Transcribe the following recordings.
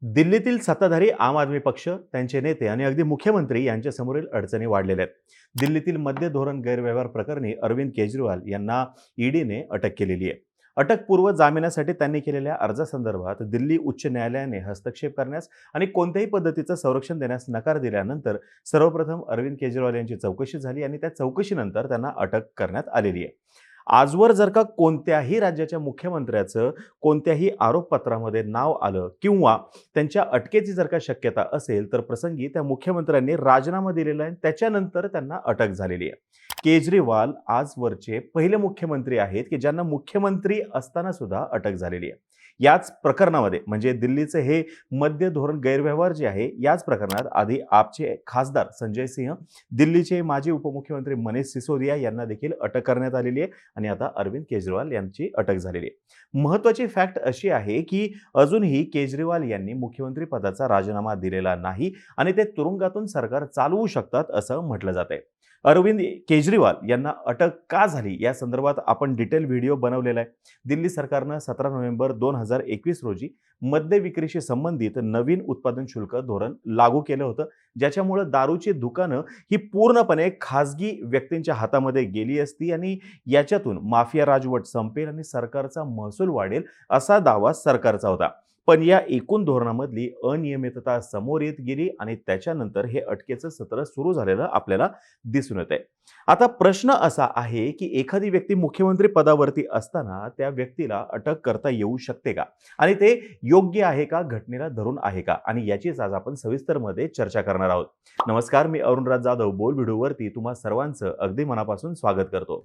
दिल्लीतील सत्ताधारी आम आदमी पक्ष, त्यांचे नेते आणि अगदी मुख्यमंत्री यांच्यासमोरील अडचणी वाढलेल्या आहेत. दिल्लीतील मद्य धोरण गैरव्यवहार प्रकरणी अरविंद केजरीवाल यांना ईडीने अटक केलेली आहे. अटकपूर्व जामिनासाठी त्यांनी केलेल्या अर्जासंदर्भात दिल्ली उच्च न्यायालयाने हस्तक्षेप करण्यास आणि कोणत्याही पद्धतीचं संरक्षण देण्यास नकार दिल्यानंतर सर्वप्रथम अरविंद केजरीवाल यांची चौकशी झाली आणि त्या चौकशीनंतर त्यांना अटक करण्यात आलेली आहे. आजवर जर का कोणत्याही राज्याच्या मुख्यमंत्र्याचं कोणत्याही आरोपपत्रामध्ये नाव आलं किंवा त्यांच्या अटकेची जर का शक्यता असेल तर प्रसंगी त्या मुख्यमंत्र्यांनी राजीनामा दिलेला आहे, त्याच्यानंतर त्यांना अटक झालेली आहे. केजरीवाल आजवरचे पहिले मुख्यमंत्री आहेत की ज्यांना मुख्यमंत्री असताना सुद्धा अटक झालेली आहे. याच प्रकरणामध्ये म्हणजे दिल्लीचे हे मद्य धोरण गैरव्यवहार जे आहे, याच प्रकरणात आधी आपचे खासदार संजय सिंह, दिल्लीचे माजी उपमुख्यमंत्री मनीष सिसोदिया यांना देखील अटक करण्यात आलेली आहे आणि आता अरविंद केजरीवाल यांची अटक झालेली आहे. महत्त्वाची फॅक्ट अशी आहे की अजूनही केजरीवाल यांनी मुख्यमंत्री पदाचा राजीनामा दिलेला नाही आणि ते तुरुंगातून सरकार चालवू शकतात असं म्हटलं जात आहे. अरविंद केजरीवाल यांना अटक का झाली या संदर्भात आपण डिटेल व्हिडिओ बनवलेला आहे. दिल्ली सरकारनं 17 नोव्हेंबर 2021 रोजी मद्य विक्रीशी संबंधित नवीन उत्पादन शुल्क धोरण लागू केलं होतं, ज्याच्यामुळे दारूची दुकानं ही पूर्णपणे खासगी व्यक्तींच्या हातामध्ये गेली असती आणि याच्यातून माफिया राजवट संपेल आणि सरकारचा महसूल वाढेल असा दावा सरकारचा होता. पण या एकूण धोरणामधली अनियमितता समोर येत गेली आणि त्याच्यानंतर हे अटकेचं सत्र सुरू झालेलं आपल्याला दिसून येत आहे. आता प्रश्न असा आहे की एखादी व्यक्ती मुख्यमंत्री पदावरती असताना त्या व्यक्तीला अटक करता येऊ शकते का आणि ते योग्य आहे का, घटनेला धरून आहे का, आणि याचीच आज आपण सविस्तरमध्ये चर्चा करणार आहोत. नमस्कार, मी अरुणराज जाधव बोल व्हिडिओवरती तुम्हा सर्वांचं अगदी मनापासून स्वागत करतो.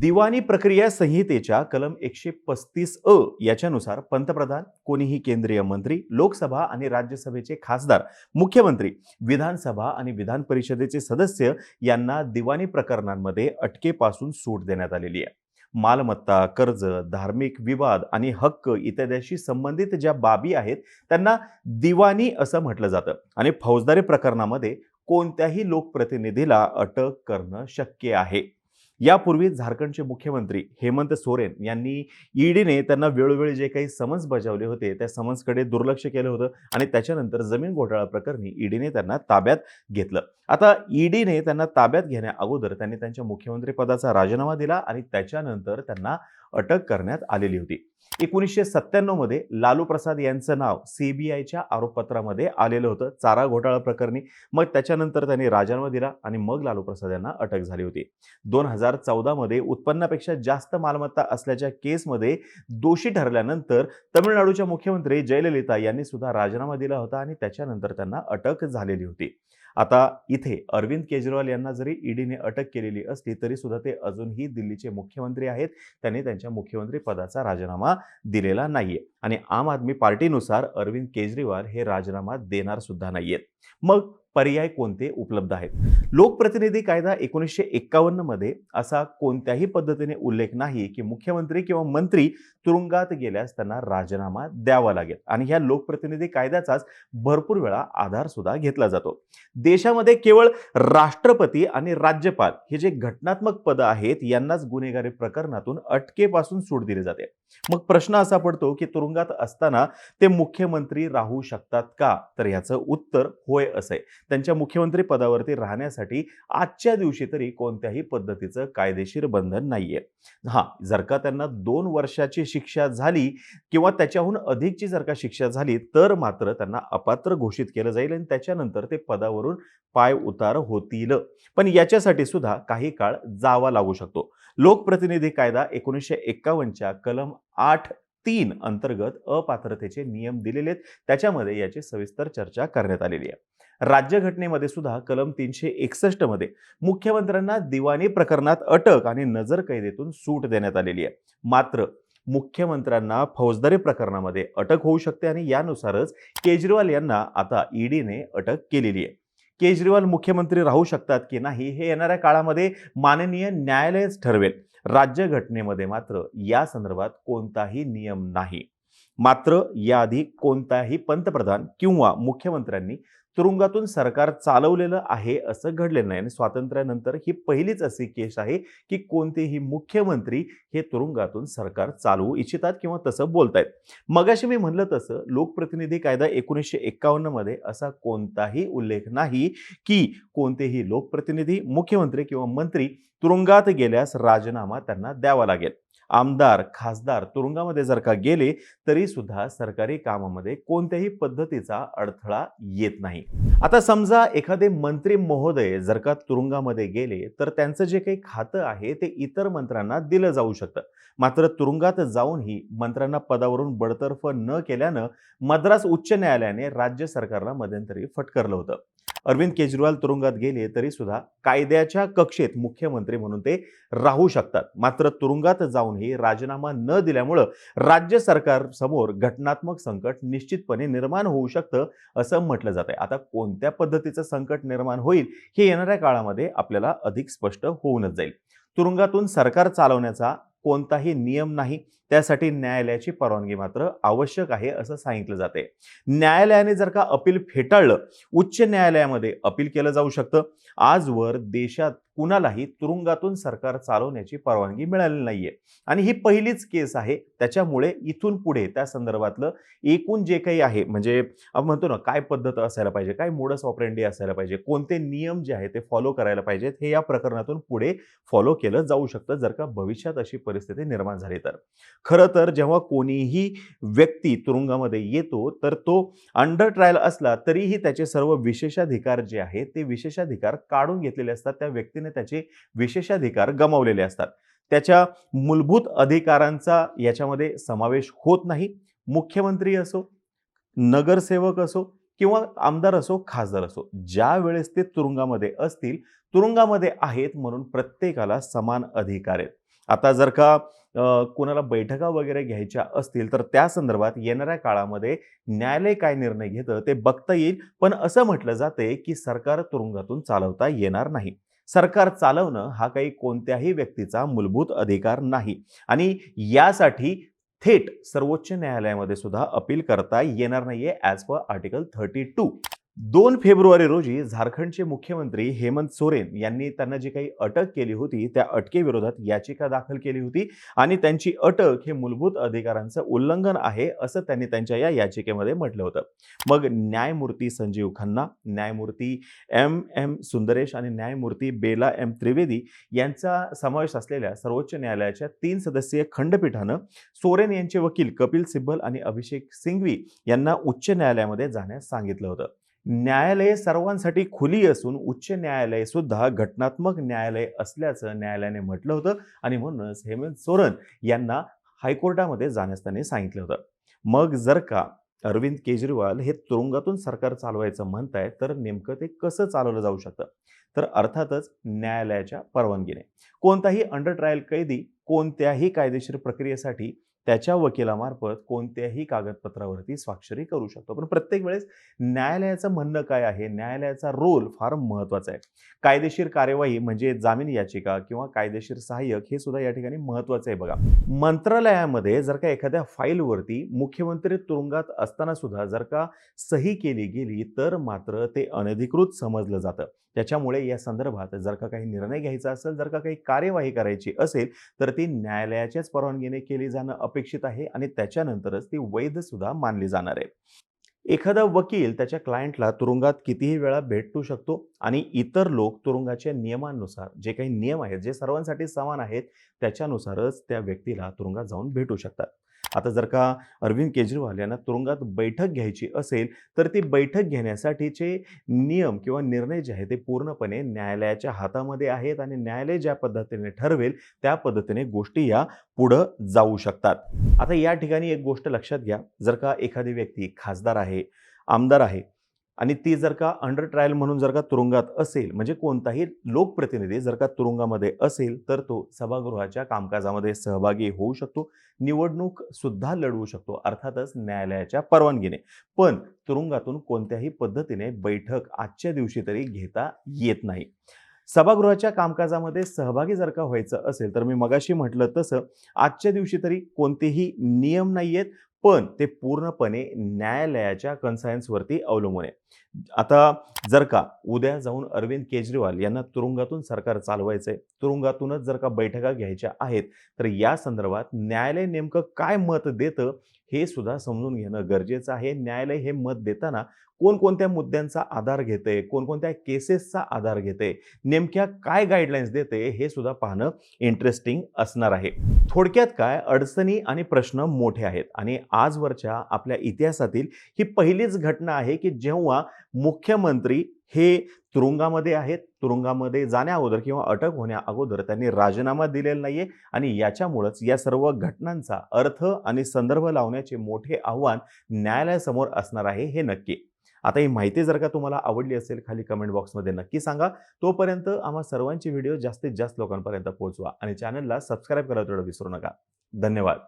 दिवाणी प्रक्रिया संहितेच्या कलम 135 याच्यानुसार पंतप्रधान, कोणीही केंद्रीय मंत्री, लोकसभा आणि राज्यसभेचे खासदार, मुख्यमंत्री, विधानसभा आणि विधान परिषदेचे सदस्य यांना दिवाणी प्रकरणांमध्ये अटकेपासून सूट देण्यात आलेली आहे. मालमत्ता, कर्ज, धार्मिक विवाद आणि हक्क इत्यादीशी संबंधित ज्या बाबी आहेत त्यांना दिवाणी असं म्हटलं जातं आणि फौजदारी प्रकरणामध्ये कोणत्याही लोकप्रतिनिधीला अटक करणं शक्य आहे. यापूर्वी झारखंडचे मुख्यमंत्री हेमंत सोरेन यांनी ईडीने त्यांना वेळोवेळी जे काही समन्स बजावले होते त्या समन्सकडे दुर्लक्ष केलं होतं आणि त्याच्यानंतर जमीन घोटाळा प्रकरणी ईडीने त्यांना ताब्यात घेतलं. आता ईडीने त्यांना ताब्यात घेण्या अगोदर त्यांनी त्यांच्या मुख्यमंत्री पदाचा राजीनामा दिला आणि त्याच्यानंतर त्यांना अटक करण्यात आलेली होती. 1997 मध्ये लालू प्रसाद यांचं नाव सीबीआयच्या आरोपपत्रामध्ये आलेलं होतं चारा घोटाळा प्रकरणी. मग त्याच्यानंतर त्यांनी राजीनामा दिला आणि मग लालू प्रसाद यांना अटक झाली होती. 2014 मध्ये उत्पन्नापेक्षा जास्त मालमत्ता असल्याच्या केसमध्ये दोषी ठरल्यानंतर तमिळनाडूच्या मुख्यमंत्री जयललिता यांनी सुद्धा राजीनामा दिला होता आणि त्याच्यानंतर त्यांना अटक झालेली होती. आता इथे अरविंद केजरीवाल यांना जरी ईडीने अटक केलेली असली तरी सुद्धा ते अजूनही दिल्लीचे मुख्यमंत्री आहेत. त्यांनी त्यांच्या मुख्यमंत्री पदाचा राजीनामा दिलेला नाहीये आणि आम आदमी पार्टीनुसार अरविंद केजरीवाल हे राजीनामा देणार सुद्धा नाहीयेत. मग पर्याय कोणते उपलब्ध आहेत? लोकप्रतिनिधी कायदा 1951 मध्ये असा कोणत्याही पद्धतीने उल्लेख नाही की मुख्यमंत्री किंवा मंत्री तुरुंगात गेल्यास त्यांना राजीनामा द्यावा लागेल आणि ह्या लोकप्रतिनिधी कायद्याचाच भरपूर वेळा आधार सुद्धा घेतला जातो. देशामध्ये केवळ राष्ट्रपती आणि राज्यपाल हे जे घटनात्मक पद आहेत यांनाच गुन्हेगारी प्रकरणातून अटकेपासून सूट दिली जाते. मग प्रश्न असा पडतो की तुरुंगात असताना ते मुख्यमंत्री राहू शकतात का? तर याचं उत्तर होय असे. त्यांच्या मुख्यमंत्री पदावरती राहण्यासाठी आजच्या दिवशी तरी कोणत्याही पद्धतीचं कायदेशीर बंधन नाहीये. जर का त्यांना 2 वर्षाची शिक्षा झाली किंवा त्याच्याहून अधिकची जर का शिक्षा झाली तर मात्र त्यांना अपात्र घोषित केलं जाईल आणि त्याच्यानंतर ते पदावरून पाय उतार होतील. पण याच्यासाठी सुद्धा काही काळ जावा लागू शकतो. लोकप्रतिनिधी कायदा 1951च्या कलम 8(3) अंतर्गत अपात्रतेचे नियम दिलेले आहेत. त्याच्यामध्ये याची सविस्तर चर्चा करण्यात आलेली आहे. राज्यघटनेमध्ये सुद्धा कलम 361 मध्ये मुख्यमंत्र्यांना दिवाणी प्रकरणात अटक आणि नजर कैदेतून सूट देण्यात आलेली आहे. मात्र मुख्यमंत्र्यांना फौजदारी प्रकरणामध्ये अटक होऊ शकते आणि यानुसारच केजरीवाल यांना आता ईडीने अटक केलेली आहे. केजरीवाल मुख्यमंत्री राहू शकतात की नाही हे येणाऱ्या काळामध्ये माननीय न्यायालयच ठरवेल. राज्यघटनेमध्ये मात्र या संदर्भात कोणताही नियम नाही. मात्र याआधी कोणताही पंतप्रधान किंवा मुख्यमंत्र्यांनी तुरुंगातून सरकार चालवलेलं आहे असं घडलेलं नाही आणि स्वातंत्र्यानंतर ही पहिलीच अशी केस आहे की कोणतेही मुख्यमंत्री हे तुरुंगातून सरकार चालवू इच्छितात किंवा तसं बोलतायत. मगाशी मी म्हणलं तसं लोकप्रतिनिधी कायदा 1951 मध्ये असा कोणताही उल्लेख नाही की कोणतेही लोकप्रतिनिधी, मुख्यमंत्री किंवा मंत्री तुरुंगात गेल्यास राजीनामा त्यांना द्यावा लागेल. आमदार, खासदार तुरुंगामध्ये जर का गेले तरी सुद्धा सरकारी कामामध्ये कोणत्याही पद्धतीचा अडथळा येत नाही. आता समजा एखादे मंत्री महोदय जर का तुरुंगामध्ये गेले तर त्यांचं जे काही खातं आहे ते इतर मंत्र्यांना दिलं जाऊ शकतं. मात्र तुरुंगात जाऊनही मंत्र्यांना पदावरून बडतर्फ न केल्यानं मद्रास उच्च न्यायालयाने राज्य सरकारला मध्यंतरी फटकारलं होतं. अरविंद केजरीवाल तुरुंगात गेले तरी सुद्धा कायद्याच्या कक्षेत मुख्यमंत्री म्हणून ते राहू शकतात. मात्र तुरुंगात जाऊनही राजीनामा न दिल्यामुळं राज्य सरकार समोर घटनात्मक संकट निश्चितपणे निर्माण होऊ शकतं असं म्हटलं जात आहे. आता कोणत्या पद्धतीचं संकट निर्माण होईल हे येणाऱ्या काळामध्ये आपल्याला अधिक स्पष्ट होऊनच जाईल. तुरुंगातून सरकार चालवण्याचा कोणताही नियम नाही, त्यासाठी न्यायालयाची परवानगी मात्र आवश्यक आहे असं सांगितलं जाते. न्यायालयाने जर का अपील फेटाळलं, उच्च न्यायालयामध्ये अपील केलं जाऊ शकतं. आजवर देशात कुणालाही तुरुंगातून सरकार चालवण्याची परवानगी मिळालेली नाहीये आणि ही पहिलीच केस आहे. त्याच्यामुळे इथून पुढे त्या संदर्भातलं एकूण जे काही आहे म्हणजे आपण म्हणतो ना काय पद्धत असायला पाहिजे, काय मोडस ऑपरेंडी असायला पाहिजे, कोणते नियम जे आहे ते फॉलो करायला पाहिजेत, हे या प्रकरणातून पुढे फॉलो केलं जाऊ शकतं जर का भविष्यात अशी परिस्थिती निर्माण झाली तर. खरं तर जेव्हा कोणीही व्यक्ती तुरुंगामध्ये येतो तर तो अंडर ट्रायल असला तरीही त्याचे सर्व विशेषाधिकार जे आहेत ते विशेषाधिकार काढून घेतलेले असतात. त्या व्यक्तीने त्याचे विशेषाधिकार गमावलेले असतात. त्याच्या मूलभूत अधिकारांचा याच्यामध्ये समावेश होत नाही. मुख्यमंत्री असो, नगरसेवक असो किंवा आमदार असो, खासदार असो, ज्या वेळेस ते तुरुंगामध्ये असतील, तुरुंगामध्ये आहेत म्हणून प्रत्येकाला समान अधिकार आहेत. आता जर का कोणाला बैठका वगैरे घ्यायच्या असतील तर त्या संदर्भात येणाऱ्या काळामध्ये न्यायालय काय निर्णय घेतं ते बघता येईल. पण असं म्हटलं जाते की सरकार तुरुंगातून चालवता येणार नाही. सरकार चालवणं हा काही कोणत्याही व्यक्तीचा मूलभूत अधिकार नाही आणि यासाठी थेट सर्वोच्च न्यायालयामध्ये सुद्धा अपील करता येणार नाहीये ॲज पर आर्टिकल 32. 2 फेब्रुवारी रोजी झारखंडचे मुख्यमंत्री हेमंत सोरेन यांनी त्यांना जी काही अटक केली होती त्या अटकेविरोधात याचिका दाखल केली होती आणि त्यांची अटक हे मूलभूत अधिकारांचं उल्लंघन आहे असं त्यांनी त्यांच्या या याचिकेमध्ये म्हटलं होतं. मग न्यायमूर्ती संजीव खन्ना, न्यायमूर्ती एम सुंदरेश आणि न्यायमूर्ती बेला त्रिवेदी यांचा समावेश असलेल्या सर्वोच्च न्यायालयाच्या 3 सदस्यीय खंडपीठानं सोरेन यांचे वकील कपिल सिब्बल आणि अभिषेक सिंघवी यांना उच्च न्यायालयामध्ये जाण्यास सांगितलं होतं. न्यायालये सर्वांसाठी खुली असून उच्च न्यायालय सुद्धा घटनात्मक न्यायालय असल्याचं न्यायालयाने म्हटलं होतं आणि म्हणूनच हेमंत सोरेन यांना हायकोर्टामध्ये जाण्यास त्यांनी सांगितलं होतं. मग जर का अरविंद केजरीवाल हे तुरुंगातून सरकार चालवायचं म्हणताय तर नेमकं ते कसं चालवलं जाऊ शकतं? तर अर्थातच न्यायालयाच्या परवानगीने. कोणताही अंडर ट्रायल कैदी कोणत्याही कायदेशीर प्रक्रियेसाठी त्याच्या वकिलामार्फत कोणत्याही कागदपत्रावरती स्वाक्षरी करू शकतो. पण प्रत्येक वेळेस न्यायालयाचं म्हणणं काय आहे, न्यायालयाचा रोल फार महत्त्वाचा आहे. कायदेशीर कार्यवाही म्हणजे जामीन याचिका किंवा कायदेशीर सहाय्यक हे सुद्धा या ठिकाणी महत्त्वाचं आहे बघा. मंत्रालयामध्ये जर का एखाद्या फाईलवरती मुख्यमंत्री तुरुंगात असताना सुद्धा जर का सही केली गेली तर मात्र ते अनधिकृत समजलं जातं. त्याच्यामुळे या संदर्भात जर का काही निर्णय घ्यायचा असेल, जर का काही कार्यवाही करायची असेल तर ती न्यायालयाच्याच परवानगीने केली जाणं अपेक्षित आहे आणि त्याच्यानंतरच ती वैध सुद्धा मानली जाणार आहे. एखादा वकील त्याच्या क्लायंटला तुरुंगात कितीही वेळा भेटू शकतो आणि इतर लोक तुरुंगाच्या नियमांनुसार जे काही नियम आहेत जे सर्वांसाठी समान आहेत त्याच्यानुसारच त्या व्यक्तीला तुरुंगात जाऊन भेटू शकतात. आता जर का अरविंद केजरीवाल यांना तुरुंगात बैठक घ्यायची असेल तर ती बैठक घेण्यासाठीचे नियम किंवा निर्णय जे आहेत ते पूर्णपणे न्यायालयाच्या हातामध्ये आहेत आणि न्यायालय ज्या पद्धतीने ठरवेल त्या पद्धतीने गोष्टी या पुढं जाऊ शकतात. आता या ठिकाणी एक गोष्ट लक्षात घ्या, जर का एखादी व्यक्ती खासदार आहे, आमदार आहे आणि ती जर का अंडर ट्रायल म्हणून जर का तुरुंगात असेल म्हणजे कोणताही लोकप्रतिनिधी जर का तुरुंगामध्ये असेल तर तो सभागृहाच्या कामकाजामध्ये सहभागी होऊ शकतो, निवडणूक सुद्धा लढवू शकतो अर्थातच न्यायालयाच्या परवानगीने. पण तुरुंगातून कोणत्याही पद्धतीने बैठक आजच्या दिवशी तरी घेता येत नाही. सभागृहाच्या कामकाजामध्ये सहभागी जर का व्हायचं असेल तर मी मगाशी म्हटलं तसं आजच्या दिवशी तरी कोणतेही नियम नाहीयेत. पण ते पूर्णपणे न्यायालयाच्या कन्सायन्सवरती अवलंबून आहे. आता जर का उद्या जाऊन अरविंद केजरीवाल यांना तुरुंगातून सरकार चालवायचंय, तुरुंगातूनच जर का बैठका घ्यायच्या आहेत, तर या संदर्भात न्यायालय नेमकं काय मत देतं, हे सुद्धा समजून घेणं गरजेचं आहे. न्यायालय हे मत देताना कोणकोणत्या मुद्द्यांचा आधार घेतंय, कोणकोणत्या केसेसचा आधार घेतंय, नेमक्या काय गाईडलाईन्स देते, हे सुद्धा पाहणं इंटरेस्टिंग असणार आहे. थोडक्यात काय, अडचणी आणि प्रश्न मोठे आहेत आणि आजवरच्या आपल्या इतिहासातील ही पहिलीच घटना आहे, की जेव्हा मुख्यमंत्री हे तुरुंगामध्ये आहेत. तुरुंगामध्ये जाण्या अगोदर किंवा अटक होण्या अगोदर त्यांनी राजीनामा दिलेला नाहीये आणि याच्यामुळेच या सर्व घटनांचा अर्थ आणि संदर्भ लावण्याचे मोठे आव्हान न्यायालयासमोर असणार आहे, हे नक्की. आता ही माहिती जर का तुम्हाला आवडली असेल, खाली कमेंट बॉक्समध्ये नक्की सांगा. तोपर्यंत आम्हा सर्वांची व्हिडिओ जास्तीत जास्त लोकांपर्यंत पोहोचवा आणि चॅनलला सबस्क्राईब करायला तेवढं विसरू नका. धन्यवाद.